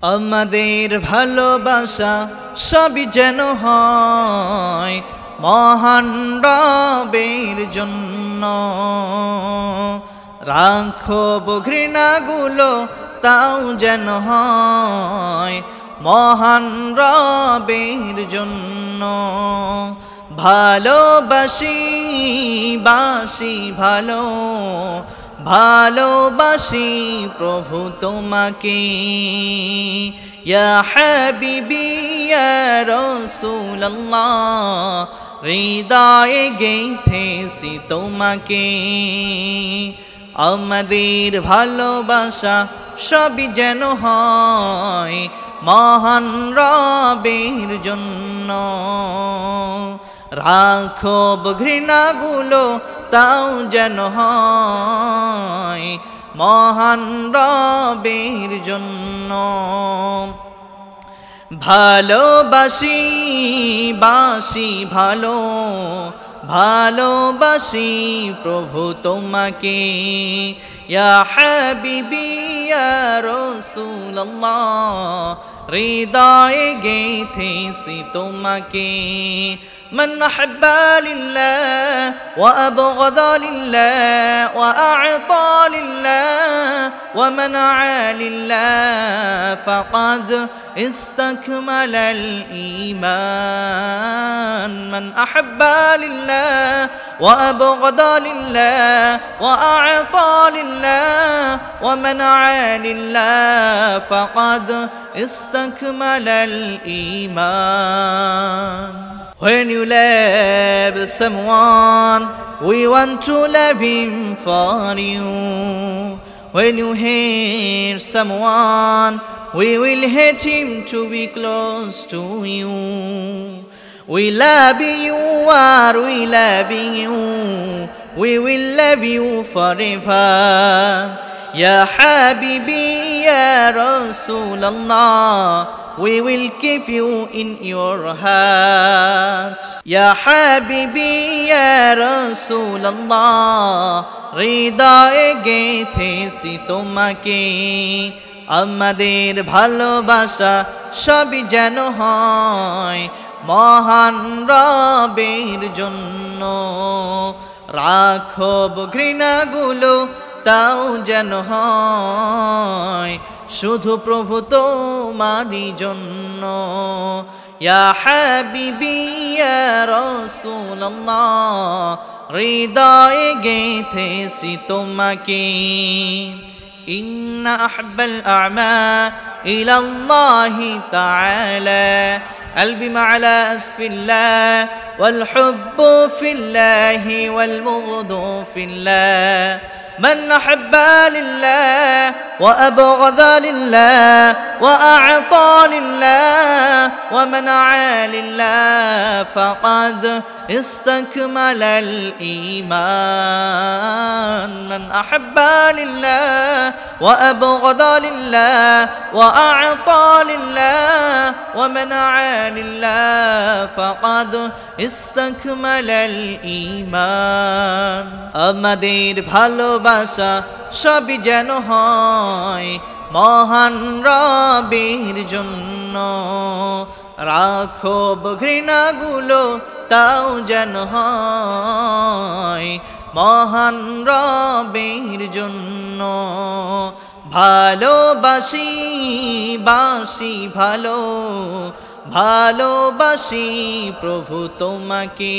আমাদের ভালোবাসা সবই যেন হয় মহান রবের জন্য। রাখব ঘৃণাগুলো তাও যেন হয় মহান রবের জন্য। ভালোবাসি বাসি ভালো ভালোবাসি প্রভু তোমাকে। ইয়া হাবিবি ইয়া রাসূলুল্লাহ হৃদয়ে গেঁথেছি তোমাকে। আমাদের ভালোবাসা সবই যেন হয় মহান রবের জন্য। রাখব ঘৃণাগুলো তাও যেন হয় মহান রবের জন্য। ভালোবাসি বাসি ভালো ভালোবাসি প্রভু তোমাকে। ইয়া হাবিবি ইয়া রাসূলুল্লাহ হৃদয়ে গেঁথেছি তোমাকে। من أحب لله وأبغض لله وأعطى لله ومنع لله فقد استكمل الإيمان. من أحب لله وأبغض لله وأعطى لله ومنع لله فقد استكمل الإيمان. When you love someone, we want to love him for you. When you hate someone, we will hate him to be close to you. We love you or we love you, we will love you forever. Ya Habibi Ya Rasulallah, we will keep you in your heart. Ya Habibi Ya Rasulallah হৃদয়ে গেঁথেছি তোমাকে। আমাদের ভালোবাসা সবই যেন হয় মহান রবের জন্য। রাখব ঘৃণাগুলো তাও যেন হয় শুধু প্রভু তোমারই জন্য। ইয়া হাবিবি ইয়া রাসূলুল্লাহ হৃদয়ে গেঁথেছি তোমাকে। ইন্না আহব্বাল আ'মাল ইলাল্লাহি তাআলা قلبي على في الله والحب في الله والبغض في الله. من أحب لله وأبغض لله وأعطى لله ومنع لله فقد استكمل الإيمان. من أحب لله وأبغض لله وأعطى لله ومنع لله فقد استكمل الإيمان. আমাদের ভালোবাসা সবই যেন হয় মহান রবের জন্য। রাখব ঘৃণাগুলো তাও যেন হয় মহান রবের জন্য। ভালোবাসি বাসি ভালো ভালোবাসি প্রভু তোমাকে।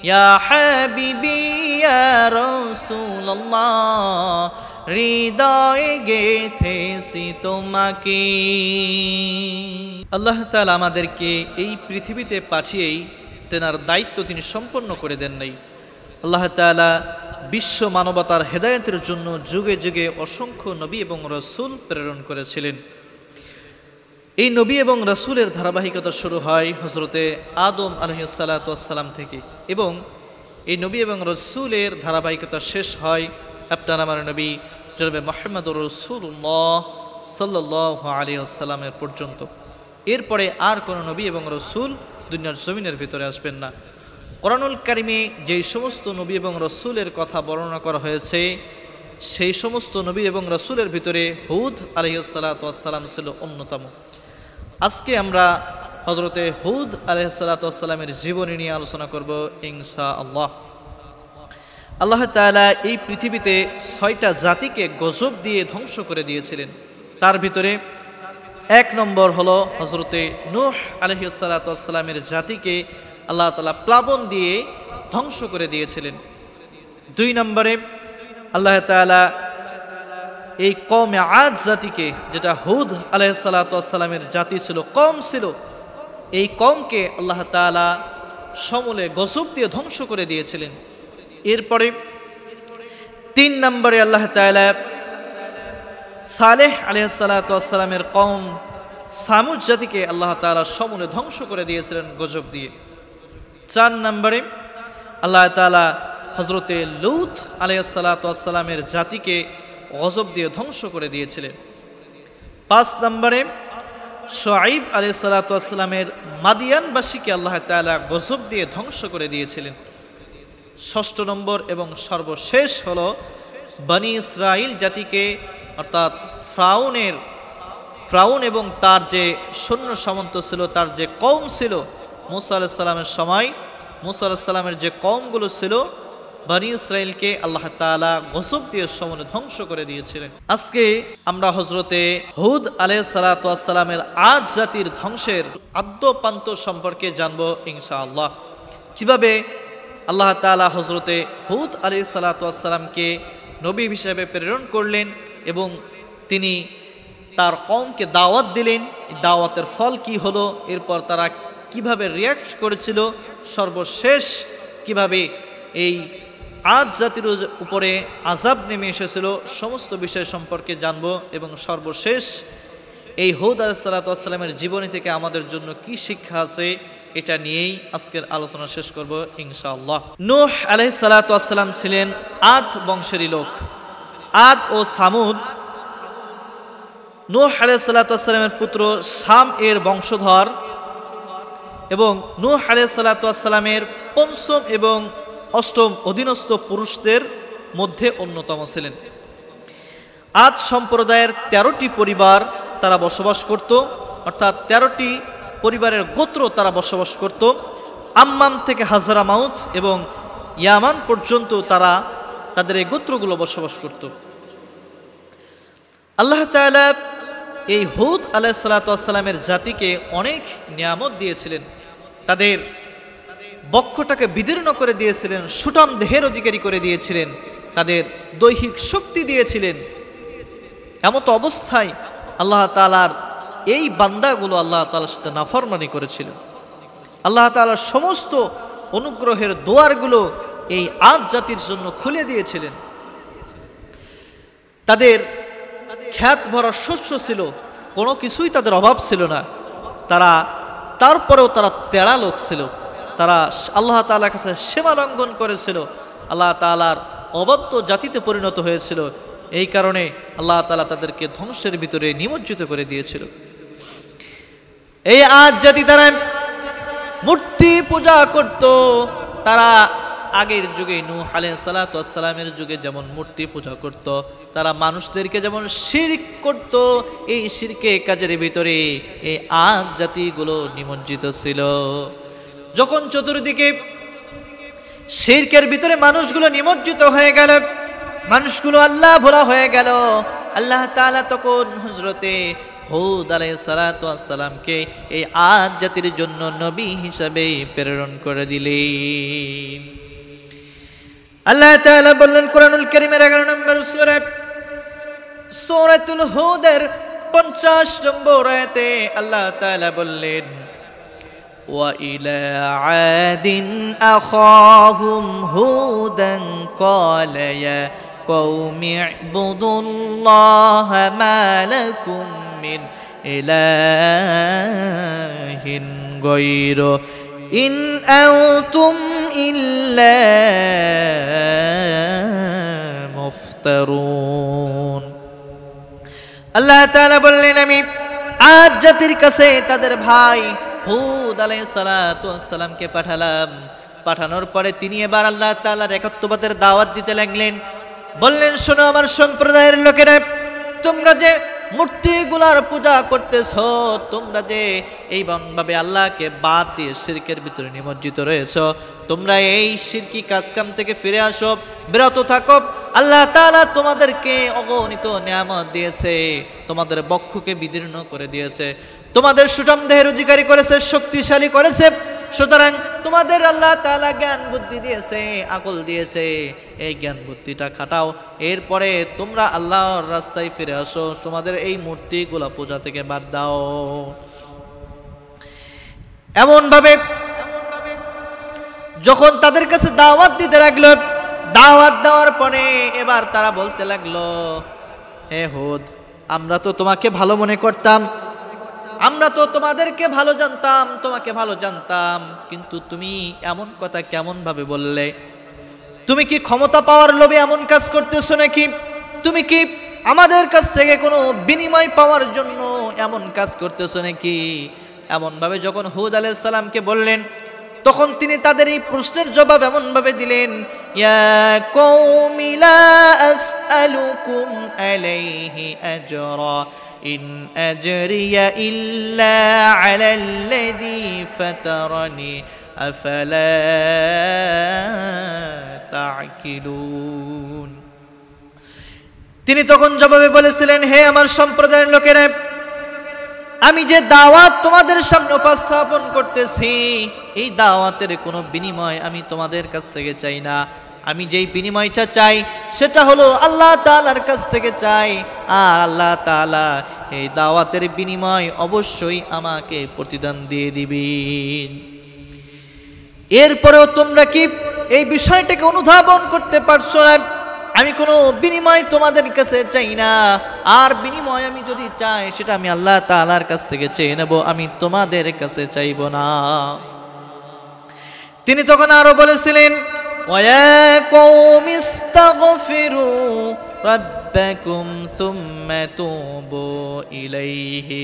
ইয়া হাবিবি ইয়া রাসূলুল্লাহ হৃদয়ে গেঁথেছি তোমাকে। আল্লাহ তাআলা আমাদেরকে এই পৃথিবীতে পাঠিয়েই তেনার দায়িত্ব তিনি সম্পন্ন করে দেন নাই। আল্লাহ তাআলা বিশ্ব মানবতার হেদায়েতের জন্য যুগে যুগে অসংখ্য নবী এবং রাসূল প্রেরণ করেছিলেন। এই নবী এবং রাসূলের ধারাবাহিকতা শুরু হয় হযরতে আদম আলাইহিস সালাতু ওয়াস সালাম থেকে এবং এই নবী এবং রাসূলের ধারাবাহিকতা শেষ হয় আপনার আমার নবী জনাবে মুহাম্মদুর রাসূলুল্লাহ সাল্লাল্লাহু আলাইহি ওয়াসাল্লামের পর্যন্ত। এরপরে আর কোনো নবী এবং রাসূল দুনিয়ার জমিনের ভিতরে আসবেন না। কোরআনুল কারিমে যে সমস্ত নবী এবং রাসূলের কথা বর্ণনা করা হয়েছে সেই সমস্ত নবী এবং রাসূলের ভিতরে হুদ আলাইহিস সালাতু ওয়াস সালাম ছিল অন্যতম। আজকে আমরা হযরতে হুদ আলাইহিস সালাতু ওয়াস সালামের জীবনী নিয়ে আলোচনা করব ইনশাআল্লাহ। আল্লাহ তাআলা এই পৃথিবীতে 6টা জাতিকে গজব দিয়ে ধ্বংস করে দিয়েছিলেন। তার ভিতরে 1 নম্বর হলো হযরতে নূহ আলাইহিস সালাতু ওয়াস সালামের জাতিকে আল্লাহ তাআলা প্লাবন দিয়ে ধ্বংস করে দিয়েছিলেন। 2 নম্বরে আল্লাহ তাআলা এই কওমে আদ জাতিকে, যেটা হুদ আলাইহিস সালাতু ওয়াস সালামের জাতি ছিল, কওম ছিল, এই কওমকে আল্লাহ তাআলা সমূলে গজব দিয়ে ধ্বংস করে দিয়েছিলেন। এরপরে 3 নম্বরে আল্লাহ তাআলা সালেহ আলাইহিস সালাতু ওয়াস সালামের কওম সামুদ জাতিকে আল্লাহ তাআলা সমূলে ধ্বংস করে দিয়েছিলেন গজব দিয়ে। 4 নম্বরে আল্লাহ তাআলা হযরতে লূত আলাইহিস সালাতু ওয়াস সালামের জাতিকে গজব দিয়ে ধ্বংস করে দিয়েছিলেন। 5 নম্বরে শুআইব আলাইহিস সালাতু ওয়াস সালামের মাদিয়ানবাসীকে আল্লাহ তাআলা গজব দিয়ে ধ্বংস করে দিয়েছিলেন। 6 নম্বর এবং সর্বশেষ হলো বনি ইসরাইল জাতিকে, অর্থাৎ ফ্রাউন এবং তার যে সৈন্য সামন্ত ছিল, তার যে কওম ছিল মূসা আলাইহিস সালামের সময়, মূসা আলাইহিস সালামের যে কওমগুলো ছিল বনি ইসরাইলকে আল্লাহ তাআলা গজব দিয়ে সমূলে ধ্বংস করে দিয়েছিলেন। আজকে আমরা হযরতে হুদ আলাইহিস সালাতু ওয়াস সালামের আদ জাতির ধ্বংসের আদ্যপান্ত সম্পর্কে জানবো ইনশাআল্লাহ। কিভাবে আল্লাহ তাআলা হযরতে হুদ আলাইহিস সালাতু ওয়াস সালামকে নবী হিসেবে প্রেরণ করলেন এবং তিনি তার কওমকে দাওয়াত দিলেন, দাওয়াতের ফল কি হলো, এরপর তারা কিভাবে রিয়াক্ট করেছিল, সর্বশেষ কিভাবে এই আদ জাতির উপরে আযাব নেমে এসেছিল, সমস্ত বিষয় সম্পর্কে জানবো এবং সর্বশেষ এই হুদ আলাইহিস সালাতু ওয়াস সালামের জীবনী থেকে আমাদের জন্য কি শিক্ষা আছে এটা নিয়েই আজকের আলোচনা শেষ করব ইনশাআল্লাহ। নূহ আলাইহিস সালাতু ওয়াস সালাম ছিলেন আদ বংশেরই লোক। আদ ও সামুদ, নূহ আলাইহিস সালাতু ওয়াস সালামের পুত্র শাম এর বংশধর এবং নূহ আলাইহিস সালাতু ওয়াস সালামের 5ম এবং 8ম অধীনস্থ পুরুষদের মধ্যে অন্যতম ছিলেন। আদ সম্প্রদায়ের 13টি পরিবার তারা বসবাস করত, অর্থাৎ 13টি পরিবারের গোত্র তারা বসবাস করত। আম্মাম থেকে হাজরামাউত এবং ইয়ামান পর্যন্ত তারা তাদের এই গোত্রগুলো বসবাস করত। আল্লাহ তাআলা এই হুদ আলাইহিস সালাতু ওয়াস সালামের জাতিকে অনেক নিয়ামত দিয়েছিলেন, তাদের বক্ষটাকে বিদীর্ণ করে দিয়েছিলেন, সুঠাম দেহের অধিকারী করে দিয়েছিলেন, তাদের দৈহিক শক্তি দিয়েছিলেন। এমত অবস্থায় আল্লাহ তাআলার এই বান্দাগুলো আল্লাহ তাআলার সাথে নাফরমানি করেছিল। আল্লাহ তাআলার সমস্ত অনুগ্রহের দুয়ারগুলো এই আদ জাতির জন্য খুলে দিয়েছিলেন। তাদের খ্যাত ভরা শস্য ছিল, কোনো কিছুই তাদের অভাব ছিল না। তারপরেও তারা তেড়া লোক ছিল, তারা আল্লাহ তাআলার কাছে সীমা লঙ্ঘন করেছিল, আল্লাহ তাআলার অবাধ্য জাতিতে পরিণত হয়েছিল। এই কারণে আল্লাহ তাআলা তাদেরকে ধ্বংসের ভিতরে নিমজ্জিত করে দিয়েছিল। এই আদ জাতি তারা মূর্তি পূজা করত। তারা আগের যুগে নূহ আলাইহিস সালাতু ওয়াস সালামের যুগে যেমন মূর্তি পূজা করত, তারা মানুষদেরকে যেমন শিরক করত, এই শিরকে কাজের ভিতরে এই আদ জাতিগুলো নিমজ্জিত ছিল। যখন চতুর্দিকে শিরকের ভিতরে মানুষগুলো নিমজ্জিত হয়ে গেল, মানুষগুলো আল্লাহ ভোলা হয়ে গেল, আল্লাহ তাআলা তখন হযরতে হুদ আলাইহিস সালাতু ওয়াস সালামকে এই আদ জাতির জন্য নবী হিসেবে প্রেরণ করে দিলেন। আল্লাহ তাআলা বললেন কোরআনুল কারীমের 11 নম্বর সূরাতুল হুদের 50 নম্বর আয়াতে আল্লাহ তাআলা বললেন ওয়া ইলা আদিন আখাহুম হুদান ক্বালা ইয়া কওমি ইবুদুল্লাহা মা লাকুম মিন ইলাহিন গায়রু ইন আনতুম ইল্লা মুফতারুন। আল্লাহ তাআলা বললেন আমি আদ জাতির কাছে তাদের ভাই হুদ আলাইহিস সালাতু ওয়াস সালামকে পাঠালাম। পাঠানোর পরে তিনি এবার আল্লাহ তাআলার একত্ববাদের দাওয়াত দিতে লাগলেন, বললেন, শোনো আমার সম্প্রদায়ের লোকেরা, তোমরা যে মূর্তিগুলার পূজা করতেছো, তোমরা যে এইভাবে আল্লাহকে বাদ দিয়ে শিরকের ভিতরে নিমজ্জিত রয়েছো, তোমরা এই শিরকি কাজকাম থেকে ফিরে আসো, বিরত থাকো। আল্লাহ তাআলা তোমাদেরকে অগণিত নিয়ামত দিয়েছে, তোমাদের বক্ষকে বিদীর্ণ করে দিয়েছে, তোমাদের সুঠাম দেহের অধিকারী করেছে, শক্তিশালী করেছে। সুতরাং তোমাদের আল্লাহ তাআলা জ্ঞান বুদ্ধি দিয়েছে, আকল দিয়েছে, এই জ্ঞান বুদ্ধিটা খাটাও। এরপরে তোমরা আল্লাহর রাস্তায় ফিরে আসো, তোমাদের এই মূর্তিগুলা পূজা থেকে বাদ দাও। এমন ভাবে যখন তাদের কাছে দাওয়াত দিতে লাগলো, দাওয়াত দেওয়ার পরে এবার তারা বলতে লাগলো, হে হুদ, আমরা তো তোমাকে ভালো মনে করতাম, আমরা তো তোমাদেরকে ভালো জানতাম, তোমাকে ভালো জানতাম, কিন্তু তুমি এমন কথা কেমন ভাবে বললে? তুমি কি ক্ষমতা পাওয়ার লোভে এমন কাজ করতেছো নাকি? তুমি কি আমাদের কাছ থেকে কোনো বিনিময় পাওয়ার জন্য এমন কাজ করতেছো নাকি? এমন ভাবে যখন হুদ আলাইহিস সালামকে বললেন, তখন তিনি তাদের এই প্রশ্নের জবাব এমন ভাবে দিলেন, ইয়া কওমি লা আসআলুকুম আলাইহি আজরা ইন আজরিয়া ইল্লা আলাল্লাযী ফাতারানি আফালা তা'কিলুন। তিনি তখন জবাবে বলেছিলেন, হে আমার সম্প্রদায়ের লোকেরা, আমি যে দাওয়াত তোমাদের সামনে উপস্থাপন করতেছি, এই দাওয়াতের কোনো বিনিময় আমি তোমাদের কাছ থেকে চাই না। আমি যেই বিনিময়টা চাই সেটা হলো আল্লাহ তাআলার কাছ থেকে চাই, আর আল্লাহ তাআলা এই দাওয়াতের বিনিময় অবশ্যই আমাকে প্রতিদান দিয়ে দিবেন। এরপরেও তোমরা কি এই বিষয়টাকে অনুধাবন করতে পারছো না? আমি কোনো বিনিময় তোমাদের কাছে চাই না, আর বিনিময় আমি যদি চাই সেটা আমি আল্লাহ তাআলার কাছ থেকে চেয়ে নেব, আমি তোমাদের কাছে চাইব না। তিনি তখন আরো বলেছিলেন, ওয়া কওমি ইস্তাগফিরু রাব্বাকুম সুম্মা তুবু ইলাইহি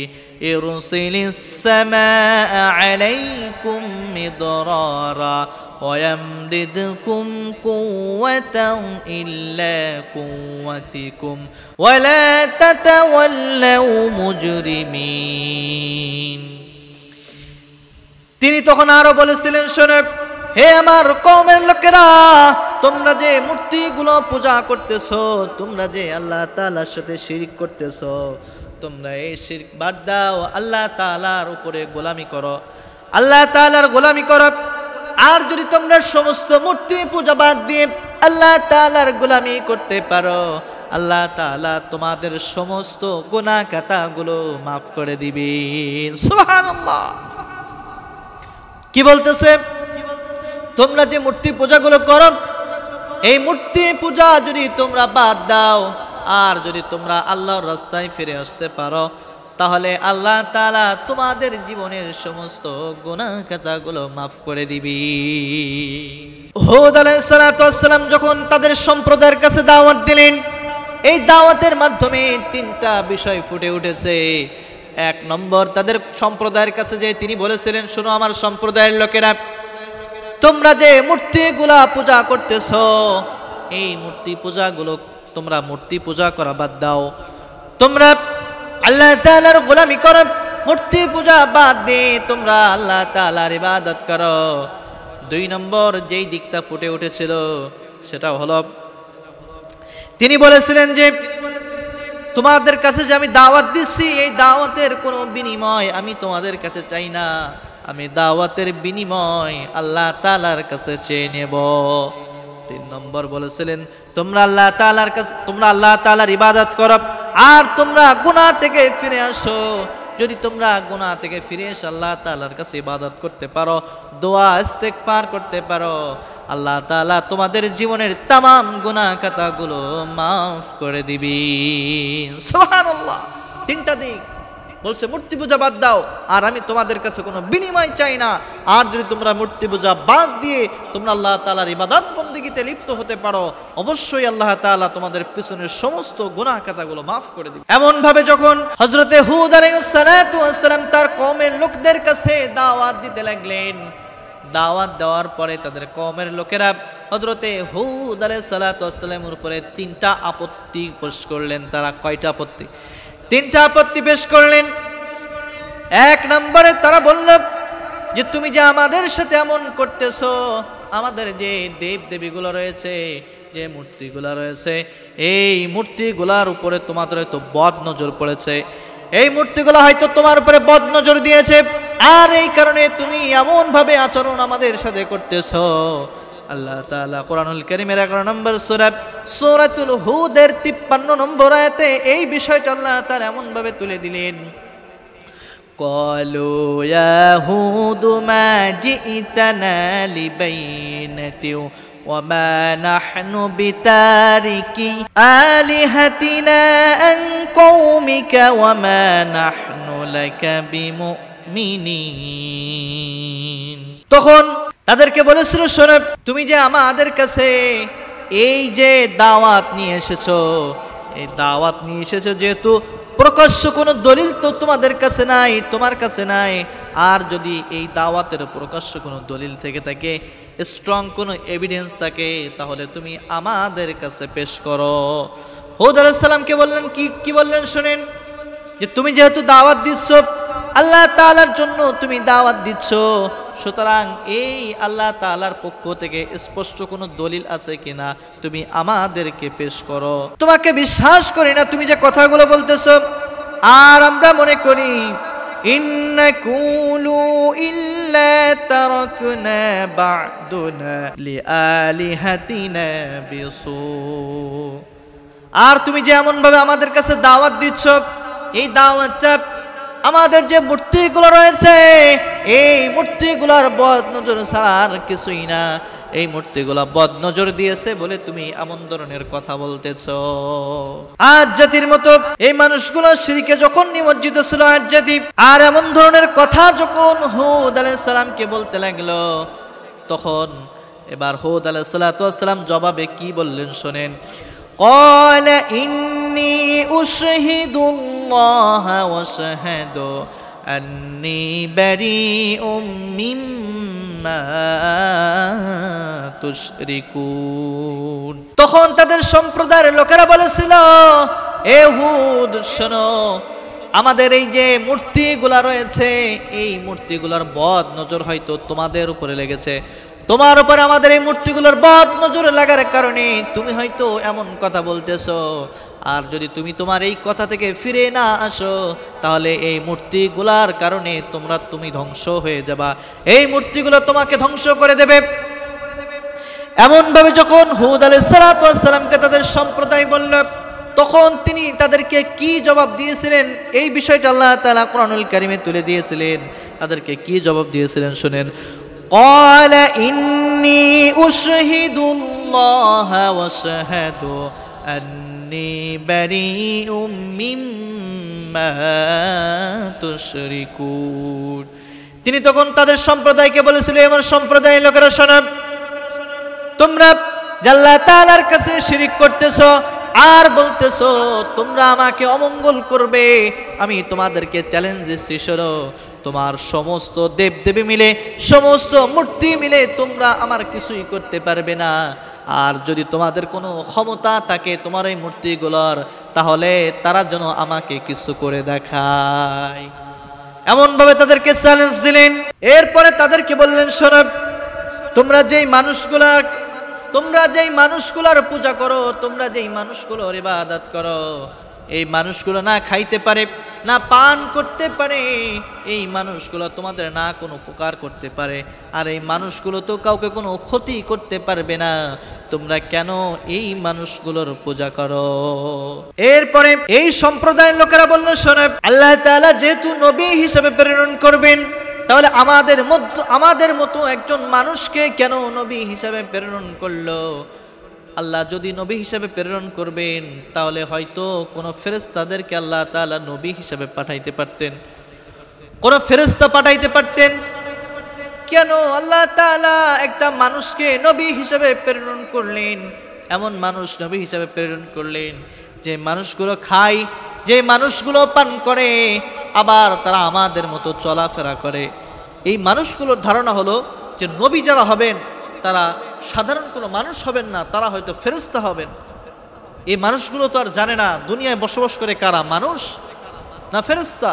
ইরসিলিস সামাআ আলাইকুম মিদরারা ويمددكم قوة إلا قوتكم ولا تتولوا مجرمين। তিনি তখন আরো বলেছিলেন, শোনো হে আমার কওমের লোকেরা, তোমরা যে মূর্তিগুলো পূজা করতেছো, তোমরা যে আল্লাহ তাআলার সাথে শিরক করতেছো, তোমরা এই শিরক বাদ দাও, আল্লাহ তাআলার উপরে গোলামি করো, আল্লাহ তাআলার গোলামি করো। আর যদি তোমরা সমস্ত মূর্তি পূজা বাদ দিয়ে আল্লাহ তাআলার গোলামি করতে পারো, আল্লাহ তাআলা তোমাদের সমস্ত গুনাহ খাতাগুলো মাফ করে দিবেন। সুবহানাল্লাহ। কি বলতেছে? তোমরা যে মূর্তি পূজাগুলো করো, এই মূর্তি পূজা যদি তোমরা বাদ দাও, আর যদি তোমরা আল্লাহর রাস্তায় ফিরে আসতে পারো, তাহলে আল্লাহ তাআলা তোমাদের জীবনের সমস্ত গুনাহ খাতাগুলো মাফ করে দিবে। হুদ আলাইহিস সালাতু ওয়াস সালাম যখন তাদের সম্প্রদায়ের কাছে দাওয়াত দিলেন, এই দাওয়াতের মাধ্যমে তিনটা বিষয় ফুটে উঠেছে। এক নম্বর, তাদের সম্প্রদায়ের কাছে যে তিনি বলেছিলেন, শোনো আমার সম্প্রদায়ের লোকেরা, তোমরা যে মূর্তিগুলা পূজা করতেছো, এই মূর্তি পূজাগুলো তোমরা মূর্তি পূজা করা বাদ দাও, তোমরা আল্লাহ তাআলার গোলামি করো, মূর্তি পূজা বাদ দিয়ে তোমরা আল্লাহ তাআলার ইবাদত করো। দুই নম্বর যেই দিকটা ফুটে উঠেছিল সেটা হলো, তিনি বলেছিলেন যে তোমাদের কাছে যে আমি দাওয়াত দিচ্ছি, এই দাওয়াতের কোনো বিনিময় আমি তোমাদের কাছে চাই না, আমি দাওয়াতের বিনিময় আল্লাহ তাআলার কাছে চেয়ে নেব। তিন নম্বর বলেছিলেন, তোমরা আল্লাহ তাআলার কাছে, তোমরা আল্লাহ তাআলার ইবাদত করো, আর তোমরা গুনাহ থেকে ফিরে আসো। যদি তোমরা গুনাহ থেকে ফিরে এসে আল্লাহ তাআলার কাছে ইবাদত করতে পারো, দোয়া ইস্তেগফার করতে পারো, আল্লাহ তাআলা তোমাদের জীবনের तमाम গুনাহ খাতাগুলো মাফ করে দিবেন। সুবহানাল্লাহ। তিনটা দিক বলছে, মূর্তি পূজা বাদ দাও, আর আমি তোমাদের কাছে কোনো বিনিময় চাই না, আর যদি তোমরা মূর্তি পূজা বাদ দিয়ে তোমরা আল্লাহ তাআলার ইবাদত বন্দেগীতে লিপ্ত হতে পারো, অবশ্যই আল্লাহ তাআলা তোমাদের পিছনের সমস্ত গুনাহ খাতাগুলো মাফ করে দিবেন। এমন ভাবে যখন হযরতে হুদ আলাইহিস সালাতু ওয়াস সালাম তার কওমের লোকদের কাছে দাওয়াত দিতে লাগলেন, দাওয়াত দেওয়ার পরে তাদের কওমের লোকেরা হযরতে হুদ আলাইহিস সালাতু ওয়াস সালামের উপরে তিনটা আপত্তি পেশ করলেন। তারা কয়টা আপত্তি? তিনটা আপত্তি পেশ করলেন। এক নম্বরে তারা বলল যে তুমি যে আমাদের সাথে এমন করতেছো, আমাদের যে দেব দেবীগুলো রয়েছে, যে মূর্তিগুলো রয়েছে, এই মূর্তিগুলার উপরে তোমাদের হয়তো বদ নজর পড়েছে, এই মূর্তিগুলো হয়তো তোমার উপরে বদ নজর দিয়েছে, আর এই কারণে তুমি এমন ভাবে আচরণ আমাদের সাথে করতেছো। আল্লাহ তাআলা কোরআনুল কারীমের 11 নম্বর সূরা সূরাতুল হুদের 53 নম্বর আয়াতে এই বিষয়টা আল্লাহ তাআলা এমন ভাবে তুলে দিলেন, ক্বালু ইয়া হুদ মা জি'তানা লিবাইনাতি ওয়া মা নাহনু বিতারিকি আলিহাতিনা আন কওমিকা ওয়া মা নাহনু লাকা বিমুমিনিন। তখন তাদেরকে বলেছিল, শোনো, তুমি যে আমাদের কাছে এই যে দাওয়াত নিয়ে এসেছো, এই দাওয়াত নিয়ে এসেছো যেহেতু প্রকাশ্য কোনো দলিল তো তোমাদের কাছে নাই, তোমার কাছে নাই, আর যদি এই দাওয়াতের প্রকাশ্য কোনো দলিল থেকে থাকে, স্ট্রং কোনো এভিডেন্স থাকে, তাহলে তুমি আমাদের কাছে পেশ করো। হুদ আলাইহিস সালামকে বললেন, কি বললেন শুনেন, যে তুমি যেহেতু দাওয়াত দিচ্ছ, আল্লাহ তাআলার জন্য তুমি দাওয়াত দিচ্ছ, সুতরাং এই আল্লাহ তাআলার পক্ষ থেকে স্পষ্ট কোনো দলিল আছে কিনা তুমি আমাদেরকে পেশ করো। তোমাকে বিশ্বাস করি না তুমি যে কথাগুলো বলতেছো, আর আমরা মনে করি ইন্নাকুলু ইল্লা তারাকনা বা'দুনা লিআলিহাতিনা বিসু। আর তুমি যে এমন ভাবে আমাদের কাছে দাওয়াত দিচ্ছ, এই দাওয়াতটা আমাদের যে মূর্তিগুলো রয়েছে, এই মূর্তিগুলোর বদ নজর ছাড়া আর কিছুই না। এই মূর্তিগুলা বদ নজর দিয়েছে বলে তুমি এমন ধরনের কথা বলতেছ। আজ জাতির মতো এই মানুষগুলো শিরকে যখন নিমজ্জিত ছিল আজ জাতি, আর এমন ধরনের কথা যখন হুদ আলাইহিস সালামকে বলতে লাগলো, তখন এবার হুদ আলাইহিস সালাম জবাবে কি বললেন শোনেন, قال إني أشهد الله واشهد أني بريء مما تشركون। তখন তাদের সম্প্রদায়ের লোকেরা বলেছিল, এ হুদ শোনো, আমাদের এই যে মূর্তিগুলা রয়েছে, এই মূর্তিগুলোর বদ নজর হয়তো তোমাদের উপরে লেগেছে, তোমার উপর আমাদের এই মূর্তিগুলোর বদ নজর লাগার কারণে তুমি হয়তো এমন কথা বলতেছো। আর যদি তুমি তোমার এই কথা থেকে ফিরে না আসো, তাহলে এই মূর্তিগুলার কারণে তুমি ধ্বংস হয়ে যাবা, এই মূর্তিগুলো তোমাকে ধ্বংস করে দেবে। এমন ভাবে যখন হুদ আলাইহিস সালামকে তাদের সম্প্রদায় বলল, তখন তিনি তাদেরকে কি জবাব দিয়েছিলেন, এই বিষয়টা আল্লাহ তাআলা কোরআনুল কারীমে তুলে দিয়েছিলেন। তাদেরকে কি জবাব দিয়েছিলেন শুনেন, قال إني أشهد الله واشهد أني بريء مما تشركون। তিনি তখন তাদের সম্প্রদায়কে বলেছিল, আমার সম্প্রদায়ের লোকেরা শোনো, তোমরা আল্লাহ তাআলার কাছে শিরক করতেছো আর বলতেছো তোমরা আমাকে অমঙ্গল করবে, আমি তোমাদেরকে চ্যালেঞ্জ দিচ্ছি, শোনো, তোমার সমস্ত দেবদেবী মিলে, সমস্ত মূর্তি মিলে তোমরা আমার কিছুই করতে পারবে না। আর যদি তোমাদের কোনো ক্ষমতা থাকে তোমার এই মূর্তিগুলোর, তাহলে তারা যেন আমাকে কিছু করে দেখায়। এমন ভাবে তাদেরকে চ্যালেঞ্জ দিলেন। এরপরে তাদেরকে বললেন, শোনো, তোমরা যেই মানুষগুলার পূজা করো, তোমরা যেই মানুষগুলোর ইবাদত করো, এই মানুষগুলো না খাইতে পারে, না পান করতে পারে, এই মানুষগুলো তোমাদের না কোনো উপকার করতে পারে, আর এই মানুষগুলো তো কাউকে কোনো ক্ষতি করতে পারবে না, তোমরা কেন এই মানুষগুলোর পূজা করো? এরপরে এই সম্প্রদায়ের লোকেরা বলল, শোনো, আল্লাহ তাআলা যেহেতু নবী হিসেবে প্রেরণ করবেন, তাহলে আমাদের মতো একজন মানুষকে কেন নবী হিসেবে প্রেরণ করলো? আল্লাহ যদি নবী হিসেবে প্রেরণ করবেন, তাহলে হয়তো কোনো ফেরেশতাদেরকে আল্লাহ তাআলা নবী হিসেবে পাঠাইতে পারতেন, কোনো ফেরেশতা পাঠাইতে পারতেন। কেন আল্লাহ তাআলা একটা মানুষকে নবী হিসেবে প্রেরণ করলেন? এমন মানুষ নবী হিসেবে প্রেরণ করলেন যে মানুষগুলো খায়, যে মানুষগুলো পান করে, আবার তারা আমাদের মতো চলাফেরা করে। এই মানুষগুলোর ধারণা হলো যে নবী যারা হবেন, তারা সাধারণ কোনো মানুষ হবেন না, তারা হয়তো ফেরেশতা হবেন। এই মানুষগুলো তো আর জানে না দুনিয়ায় বসবাস করে কারা, মানুষ না ফেরেশতা।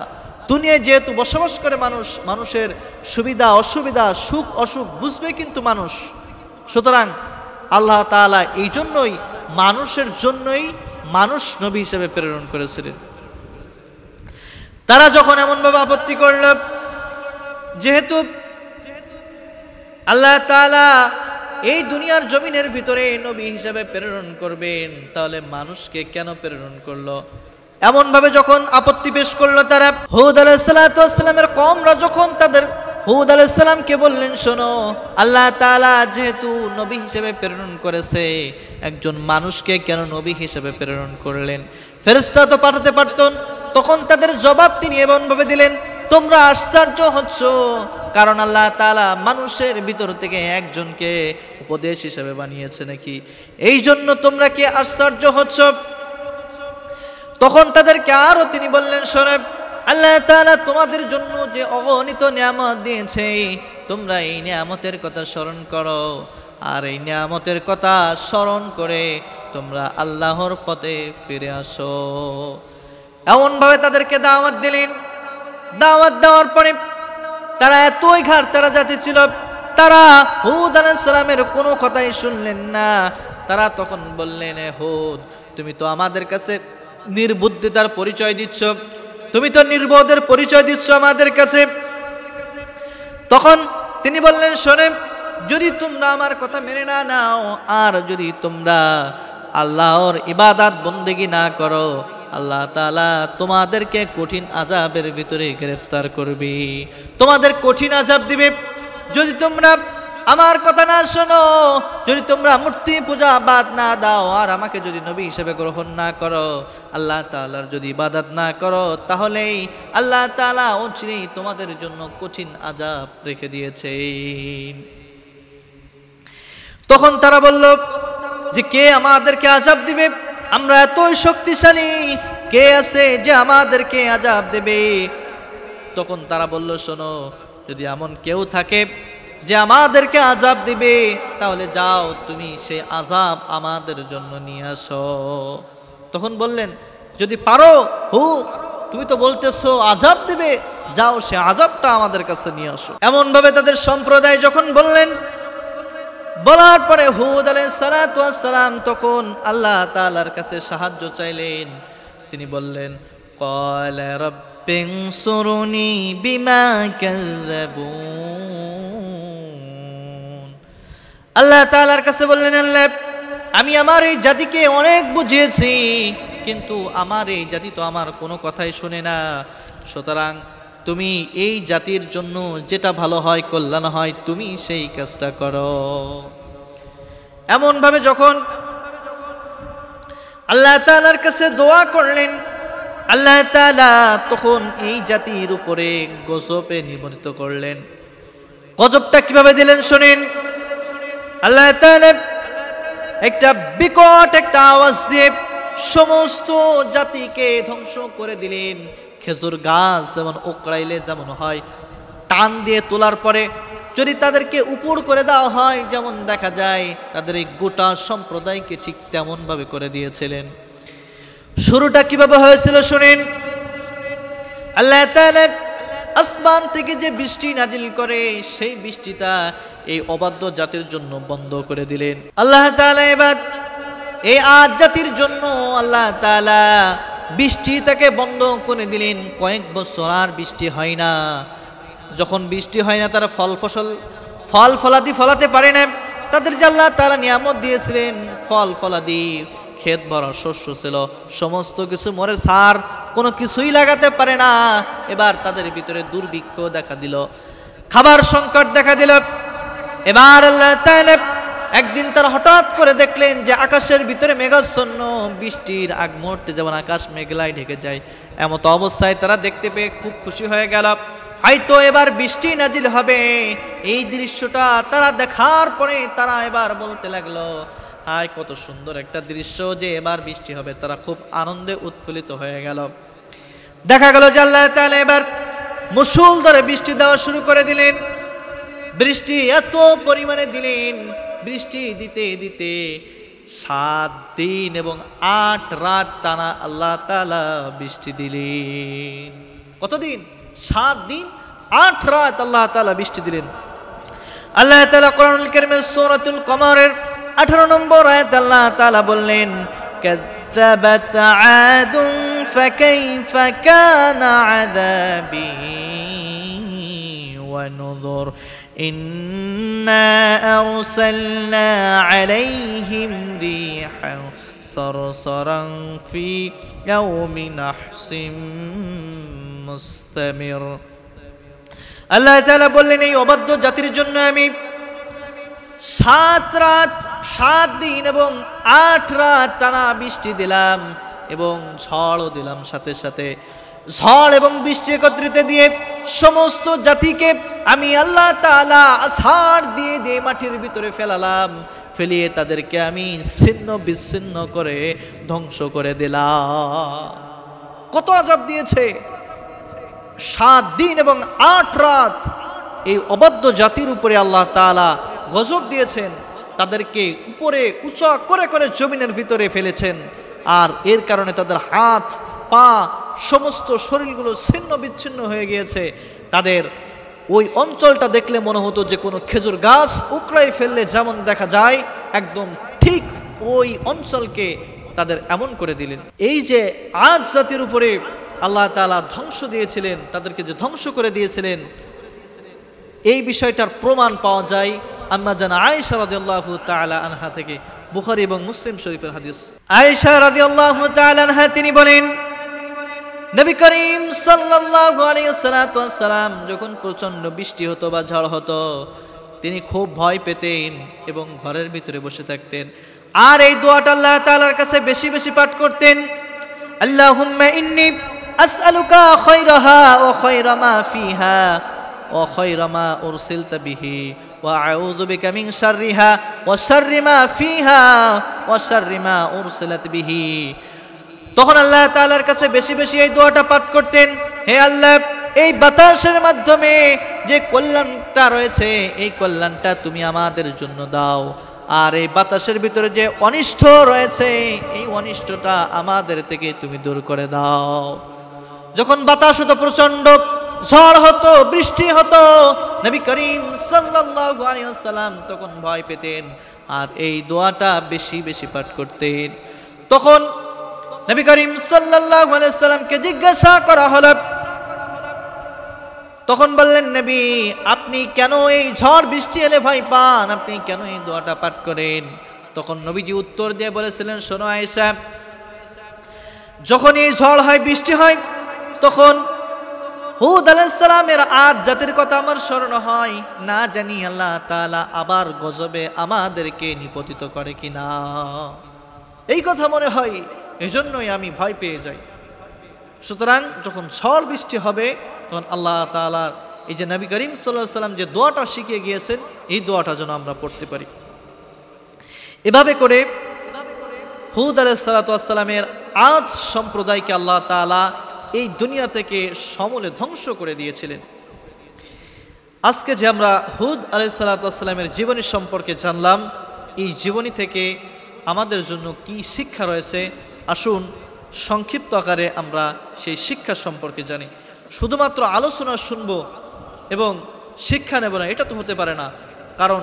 দুনিয়ায় যেহেতু বসবাস করে মানুষ, মানুষের সুবিধা অসুবিধা, সুখ অসুখ বুঝবে কিন্তু মানুষ। সুতরাং আল্লাহ তাআলা এই জন্যই মানুষের জন্যই মানুষ নবী হিসেবে প্রেরণ করেছিলেন। তারা যখন এমনভাবে আপত্তি করল, যেহেতু আল্লাহ তাআলা এই দুনিয়ার জমিনের ভিতরে নবী হিসেবে প্রেরণ করবেন, তাহলে মানুষকে কেন প্রেরণ করলো? এমন ভাবে যখন আপত্তি পেশ করলো তারা, হুদ আলাইহিস সালামের কওমরা যখন তাদের হুদ আলাইহিস সালামকে বললেন, শোনো, আল্লাহ তাআলা যেহেতু নবী হিসেবে প্রেরণ করেছে, একজন মানুষকে কেন নবী হিসেবে প্রেরণ করলেন? ফেরেশতা তো পাঠাতে পারতেন। তখন তাদের জবাব তিনি এমন ভাবে দিলেন, তোমরা আশ্চর্য হচ্ছ, কারণ আল্লাহ তাআলা মানুষের ভিতর থেকে একজনকে উপদেশ হিসেবে বানিয়েছে নাকি, এই জন্য তোমরা কি আশ্চর্য হচ্ছ? তখন তাদেরকে আরো তিনি বললেন, শোনো, আল্লাহ তাআলা তোমাদের জন্য যে অগণিত নিয়ামত দিয়েছে, তোমরা এই নিয়ামতের কথা স্মরণ করো, আর এই নিয়ামতের কথা স্মরণ করে তোমরা আল্লাহর পথে ফিরে আসো। এমন ভাবে তাদেরকে দাওয়াত দিলেন। দাওয়াত দেওয়ার পরে তারা এতই ঘাড় তারা জাতি ছিল, তারা হুদ আলাইহিস সালামের কোনো কথাই শুনলেন না। তারা তখন বললেন, হুদ, তুমি তো আমাদের কাছে নির্বুদ্ধিতার পরিচয় দিচ্ছ, তুমি তো নির্বোধের পরিচয় দিচ্ছ আমাদের কাছে। তখন তিনি বললেন, শোনে, যদি তোমরা আমার কথা মেনে না নাও, আর যদি তোমরা আল্লাহর ইবাদত বন্দেগী না করো, আল্লাহ তাআলা তোমাদেরকে কঠিন আযাবের ভিতরে গ্রেফতার করবে, তোমাদের কঠিন আযাব দিবে। যদি তোমরা আমার কথা না শোনো, যদি তোমরা মূর্তি পূজা বাদ না দাও, আর আমাকে যদি নবী হিসেবে গ্রহণ না করো, আল্লাহ তাআলার যদি ইবাদত না করো, তাহলেই আল্লাহ তাআলা অচিরেই তোমাদের জন্য কঠিন আযাব রেখে দিয়েছেন। তখন তারা বলল যে, কে আমাদেরকে আযাব দিবে? আমরা এতই শক্তিশালী, কে আছে যে আমাদেরকে আযাব দেবে? তখন তারা বলল, শোনো, যদি এমন কেউ থাকে যে আমাদেরকে আযাব দিবে, তাহলে যাও তুমি সেই আযাব আমাদের জন্য নিয়ে আসো। তখন বললেন, যদি পারো, হুদ, তুমি তো বলতেছো আযাব দিবে, যাও সে আযাবটা আমাদের কাছে নিয়ে আসো। এমন ভাবে তাদের সম্প্রদায় যখন বললেন, বলার পরে হুদ আলাইহিস সালাম তখন আল্লাহ তাআলার কাছে সাহায্য চাইলেন। তিনি বললেন, ক্বালা রাব্বিনসুরনি বিমা কাযযাবুন। আল্লাহ তাআলার কাছে বললেন, আল্লাহ, আমি আমার এই জাতিকে অনেক বুঝিয়েছি, কিন্তু আমার এই জাতি তো আমার কোনো কথাই শুনে না। সুতরাং তুমি এই জাতির জন্য যেটা ভালো হয়, কল্যাণ হয়, তুমি সেই কাজটা করো। এমন ভাবে যখন আল্লাহ তাআলার কাছে দোয়া করলেন, আল্লাহ তাআলা তখন এই জাতির উপরে গজবে নিমজ্জিত করলেন। গজবটা কিভাবে দিলেন শুনেন। আল্লাহ তাআলা একটা বিকট একটা আওয়াজ দিয়ে সমস্ত জাতিকে ধ্বংস করে দিলেন। খেজুর গাছ যেমন ওকড়াইলে যেমন হয়, টান দিয়ে তোলার পরে যদি তাদেরকে উপর করে দেওয়া হয়, যেমন দেখা যায়, তাদের এই গোটা সম্প্রদায়কে ঠিক তেমন ভাবে করে দিয়েছিলেন। শুরুটা কিভাবে হয়েছিল শুনেন। আল্লাহ তাআলা আসমান থেকে যে বৃষ্টি নাজিল করে, সেই বৃষ্টিটা এই অবাধ্য জাতির জন্য বন্ধ করে দিলেন। আল্লাহ তাআলা এবার এই আদ জাতির জন্য আল্লাহ তাআলা বৃষ্টিটাকে বন্ধ করে দিলেন। কয়েক বছর আর বৃষ্টি হয় না। যখন বৃষ্টি হয় না, তারা ফল ফলাদি ফলাতে পারে না। তাদের যে আল্লাহ তাআলা নিয়ামত দিয়েছিলেন, ফল ফলাদি, ক্ষেত ভরা শস্য ছিল, সমস্ত কিছু মরে সার, কোনো কিছুই লাগাতে পারে না। এবার তাদের ভিতরে দুর্ভিক্ষ দেখা দিল, খাবার সংকট দেখা দিল। এবার আল্লাহ তাআলা একদিন তারা হঠাৎ করে দেখলেন যে আকাশের ভিতরে মেঘাচ্ছন্ন, বৃষ্টির আগ মুহূর্তে যেমন আকাশ মেঘলায় ঢেকে যায়, এমত অবস্থায় তারা দেখতে পেয়ে খুব খুশি হয়ে গেল, হয়তো এবার বৃষ্টি নাজিল হবে। এই দৃশ্যটা তারা দেখার পরে তারা এবার বলতে লাগলো, হায় কত সুন্দর একটা দৃশ্য, যে এবার বৃষ্টি হবে। তারা খুব আনন্দে উৎফুল্লিত হয়ে গেল। দেখা গেল যে আল্লাহ তাআলা এবার মুষলধারে বৃষ্টি দেওয়া শুরু করে দিলেন। বৃষ্টি এত পরিমাণে দিলেন, বৃষ্টি দিতে দিতে 7 দিন এবং 8 রাত টানা আল্লাহ তাআলা বৃষ্টি দিলেন। কতদিন? 7 দিন 8 রাত আল্লাহ তাআলা বৃষ্টি দিলেন। আল্লাহ তাআলা কোরআনুল কারীমের সূরাতুল কমারের 18 নম্বর আয়াতে আল্লাহ তাআলা বললেন, কাযাবাত আদুন ফাকাইফা কানা আযাবি ওয়া নুযুর ইন্না আরসালনা আলাইহিম রিহান সারসারান ফি ইয়াউমিন নাহসিন মুস্তামির। আল্লাহ তাআলা বললেন, এই অবাধ্য জাতির জন্য আমি 7 রাত 7 দিন এবং 8 রাত টানা বৃষ্টি দিলাম এবং ঝড়ও দিলাম। সাথে সাথে ঝড় এবং বৃষ্টি একত্রিত দিয়ে সমস্ত জাতিকে আমি আল্লাহ তাআলা আছাড় দিয়ে দিয়ে মাটির ভিতরে ফেলালাম, ফেলিয়ে তাদেরকে আমি ছিন্ন বিচ্ছিন্ন করে ধ্বংস করে দিলাম। কত আযাব দিয়েছে! 7 দিন এবং 8 রাত এই অবাধ্য জাতির উপরে আল্লাহ তাআলা গজব দিয়েছেন, তাদেরকে উপরে উঁচা করে করে জমিনের ভিতরে ফেলেছেন। আর এর কারণে তাদের হাত পা সমস্ত শরীরগুলো ছিন্ন বিচ্ছিন্ন হয়ে গিয়েছে। তাদের ওই অঞ্চলটা দেখলে মনে হতো যে কোনো খেজুর গাছ উকড়াই ফেললে যেমন দেখা যায়, একদম ঠিক ওই অঞ্চলকে তাদের এমন করে দিলেন। এই যে আদ জাতির উপরে আল্লাহ তাআলা ধ্বংস দিয়েছিলেন, তাদেরকে যে ধ্বংস করে দিয়েছিলেন, এই বিষয়টার প্রমাণ পাওয়া যায় আম্মা জান আয়েশা রাদিয়াল্লাহু তাআলা আনহা থেকে, বুখারী এবং মুসলিম শরীফের হাদিস। আয়েশা রাদিয়াল্লাহু তাআলা আনহা তিনি বলেন, নবী করিম সাল্লাল্লাহু আলাইহি ওয়াসাল্লাম যখন প্রচন্ড বৃষ্টি হতো বা ঝড় হতো, তিনি খুব ভয় পেতেন এবং ঘরের ভিতরে বসে থাকতেন। আর এই দোয়াটা আল্লাহ তাআলার কাছে বেশি বেশি পাঠ করতেন, আল্লাহুম্মা ইন্নী আসআলুকা খায়রাহা ওয়া খায়রা মা ফিহা ওয়া খায়রা মা উরসিলতা বিহি ওয়া আউযু বিকা মিন শাররিহা ওয়া শাররি মা ফিহা ওয়া শাররি মা উরসিলাত বিহি। তখন আল্লাহ তাআলার কাছে বেশি বেশি এই দোয়াটা পাঠ করতেন, হে আল্লাহ, এই বাতাসের মাধ্যমে যে কল্যাণটা রয়েছে এই কল্যাণটা তুমি আমাদের জন্য দাও, আর এই বাতাসের ভিতরে যে অনিষ্ট রয়েছে এই অনিষ্টটা আমাদের থেকে তুমি দূর করে দাও। যখন বাতাস হতো, প্রচন্ড ঝড় হতো, বৃষ্টি হতো, নবী করিম সাল্লাল্লাহু আলাইহি ওয়াসাল্লাম তখন ভয় পেতেন আর এই দোয়াটা বেশি বেশি পাঠ করতেন। তখন নবী করিম সাল্লাল্লাহু আলাইহি ওয়াসাল্লামকে জিজ্ঞাসা করা হলো, তখন বললেন, নবী, আপনি কেন এই ঝড় বৃষ্টি এলে ভয় পান? আপনি কেন এই দোয়াটা পাঠ করেন? তখন নবীজি উত্তর দিয়ে বলেছিলেন, শোনো আয়েশা, যখন এই ঝড় হয়, বৃষ্টি হয়, তখন হুদ আলাইহিস সালামের আদ জাতির কথা আমার স্মরণ হয়, না জানি আল্লাহ তাআলা আবার গজবে আমাদেরকে নিপতিত করে কিনা, এই কথা মনে হয়, এজন্যই আমি ভয় পেয়ে যাই। সুতরাং যখন ঝড় বৃষ্টি হবে তখন আল্লাহ তাআলার এই যে নবী করিম সাল্লাল্লাহু আলাইহি ওয়াসাল্লাম যে দোয়াটা শিখিয়ে গিয়েছেন এই দোয়াটা যেন আমরা পড়তে পারি। এভাবে করে হুদ আলাইহিস সালাতু ওয়াস সালামের আদ সম্প্রদায়কে আল্লাহ তাআলা এই দুনিয়া থেকে সমূলে ধ্বংস করে দিয়েছিলেন। আজকে যে আমরা হুদ আলাইহিস সালাতু ওয়াস সালামের জীবনী সম্পর্কে জানলাম, এই জীবনী থেকে আমাদের জন্য কি শিক্ষা রয়েছে, আসুন সংক্ষিপ্ত আকারে আমরা সেই শিক্ষা সম্পর্কে জানি। শুধুমাত্র আলোচনা শুনবো এবং শিক্ষা নেব না, এটা তো হতে পারে না। কারণ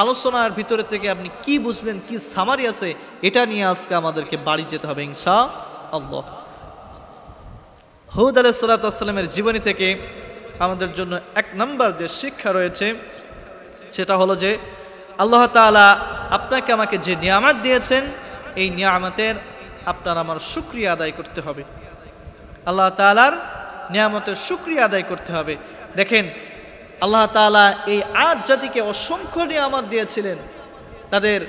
আলোচনার ভিতরে থেকে আপনি কি বুঝলেন, কি সামারি আছে, এটা নিয়ে আজকে আমাদেরকে বাড়ি যেতে হবে ইনশাআল্লাহ। হুদ আলাইহিস সালাতু ওয়াস সালামের জীবনী থেকে আমাদের জন্য 1 নম্বর যে শিক্ষা রয়েছে সেটা হলো যে আল্লাহ তাআলা আপনাকে আমাকে যে নিয়ামত দিয়েছেন এই নিয়ামতের আপনার আমার শুকরিয়া আদায় করতে হবে। আল্লাহ তাআলার নিয়ামতের শুকরিয়া আদায় করতে হবে। দেখেন, আল্লাহ তাআলা এই আদ জাতিকে অসংখ্য নিয়ামত দিয়েছিলেন। তাদের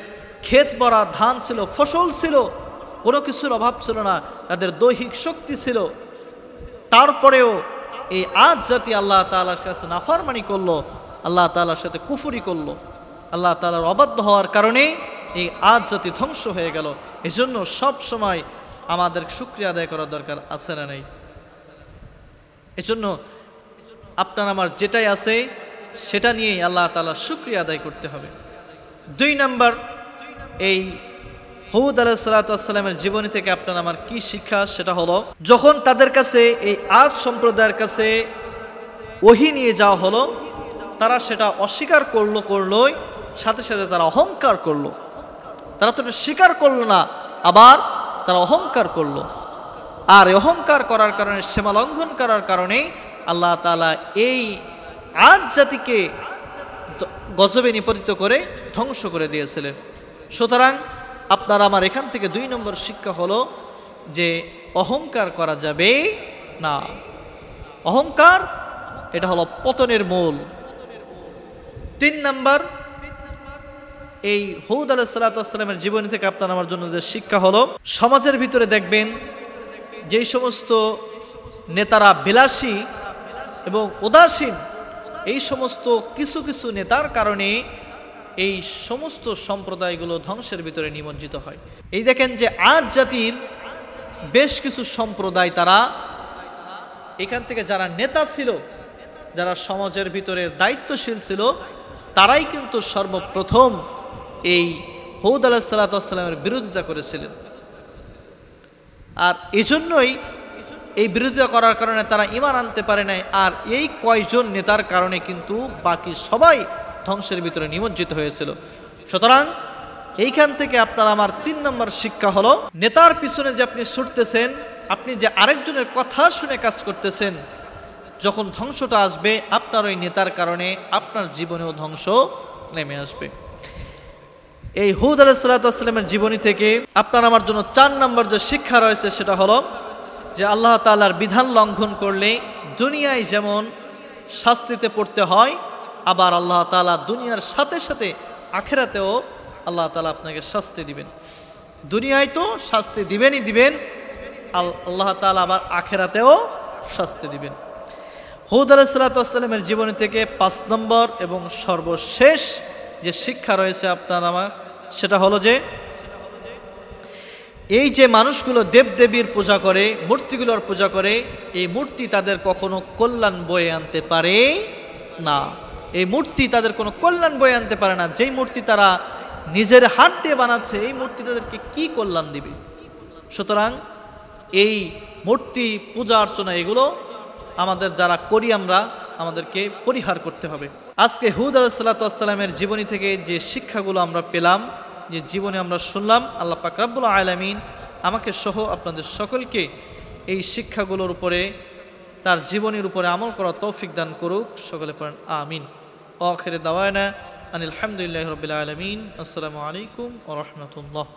ক্ষেত ভরা ধান ছিল, ফসল ছিল, কোনো কিছুর অভাব ছিল না, তাদের দৈহিক শক্তি ছিল। তারপরেও এই আদ জাতি আল্লাহ তাআলার কাছে নাফরমানি করলো, আল্লাহ তাআলার সাথে কুফরি করলো। আল্লাহ তাআলার অবাধ্য হওয়ার কারণে এই আদ জাতি ধ্বংস হয়ে গেল। এজন্য সব সময় আমাদের শুকরিয়া আদায় করার দরকার আছে না নাই? এজন্য আপনার আমার যেটাই আছে সেটা নিয়েই আল্লাহ তাআলার শুকরিয়া আদায় করতে হবে। 2 নাম্বার, এই হুদ আলাইহিস সালাতু ওয়াস সালামের জীবনী থেকে আপনার আমার কি শিক্ষা, সেটা হলো যখন তাদের কাছে এই আদ সম্প্রদায়ের কাছে ওহী নিয়ে যাওয়া হলো, তারা সেটা অস্বীকার করলোই, সাথে সাথে তারা অহংকার করলো। তারা তো স্বীকার করলো না, আবার তারা অহংকার করলো। আর অহংকার করার কারণে, সীমা লঙ্ঘন করার কারণে আল্লাহ তাআলা এই আদ জাতিকে গজবে নিপতিত করে ধ্বংস করে দিয়েছিলেন। সুতরাং আপনার আমার এখান থেকে 2 নম্বর শিক্ষা হলো যে অহংকার করা যাবে না। অহংকার এটা হলো পতনের মূল। 3 নাম্বার, এই হুদ আলাইহিস সালাতু ওয়াস সালামের জীবনী থেকে আপনার আমার জন্য যে শিক্ষা হলো, সমাজের ভিতরে দেখবেন যেই সমস্ত নেতারা বিলাসী এবং উদাসীন, এই সমস্ত কিছু কিছু নেতার কারণে এই সমস্ত সম্প্রদায়গুলো ধ্বংসের ভিতরে নিমজ্জিত হয়। এই দেখেন যে আদ জাতির বেশ কিছু সম্প্রদায়, তারা এখান থেকে যারা নেতা ছিল, যারা সমাজের ভিতরে দায়িত্বশীল ছিল, তারাই কিন্তু সর্বপ্রথম এই হুদ আলাইহিস সালাতু ওয়াস সালামের বিরোধিতা করেছিলেন। আর এজন্যই এই বিরোধিতা করার কারণে তারা ঈমান আনতে পারে নাই। আর এই কয়জন নেতার কারণে কিন্তু বাকি সবাই ধ্বংসের ভিতরে নিমজ্জিত হয়েছিল। সুতরাং এইখান থেকে আপনার আমার 3 নম্বর শিক্ষা হলো, নেতার পিছনে যে আপনি ছুটতেছেন, আপনি যে আরেকজনের কথা শুনে কাজ করতেছেন, যখন ধ্বংসটা আসবে আপনার ওই নেতার কারণে আপনার জীবনেও ধ্বংস নেমে আসবে। এই হুদ আলাইহিস সালাতু ওয়াস সালামের জীবনী থেকে আপনার আমার জন্য 4 নম্বর যে শিক্ষা রয়েছে, সেটা হলো যে আল্লাহ তাআলার বিধান লঙ্ঘন করলে দুনিয়ায় যেমন শাস্তিতে পড়তে হয়, আবার আল্লাহ তাআলা দুনিয়ার সাথে সাথে আখিরাতেও আল্লাহ তাআলা আপনাকে শাস্তি দিবেন। দুনিয়ায় তো শাস্তি দিবেনই দিবেন, আল্লাহ তাআলা আবার আখিরাতেও শাস্তি দিবেন। হুদ আলাইহিস সালাতু ওয়াস সালামের জীবনী থেকে 5 নম্বর এবং সর্বশেষ যে শিক্ষা রয়েছে আপনার আমার, সেটা হলো যে এই যে মানুষগুলো দেবদেবীর পূজা করে, মূর্তিগুলোর পূজা করে, এই মূর্তি তাদের কখনো কল্যাণ বয়ে আনতে পারে না। এই মূর্তি তাদের কোনো কল্যাণ বয়ে আনতে পারে না। যেই মূর্তি তারা নিজের হাত দিয়ে বানাচ্ছে, এই মূর্তি তাদেরকে কি কল্যাণ দিবে? সুতরাং এই মূর্তি পূজা অর্চনা এগুলো আমাদের যারা করি আমরা, আমাদেরকে পরিহার করতে হবে। আজকে হুদ আলাইহিস সালাতু ওয়াস সালামের জীবনী থেকে যে শিক্ষাগুলো আমরা পেলাম, যে জীবনে আমরা শুনলাম, আল্লাহ পাক রব্বুল আলামিন আমাকে সহ আপনাদের সকলকে এই শিক্ষাগুলোর উপরে, তার জীবনীর উপরে আমল করার তৌফিক দান করুক। সকলে পড়েন আমিন। আখির দাওয়ানা আনিল হামদুলিল্লাহি রাব্বিল আলামিন। আসসালামু আলাইকুম ওয়া রাহমাতুল্লাহ।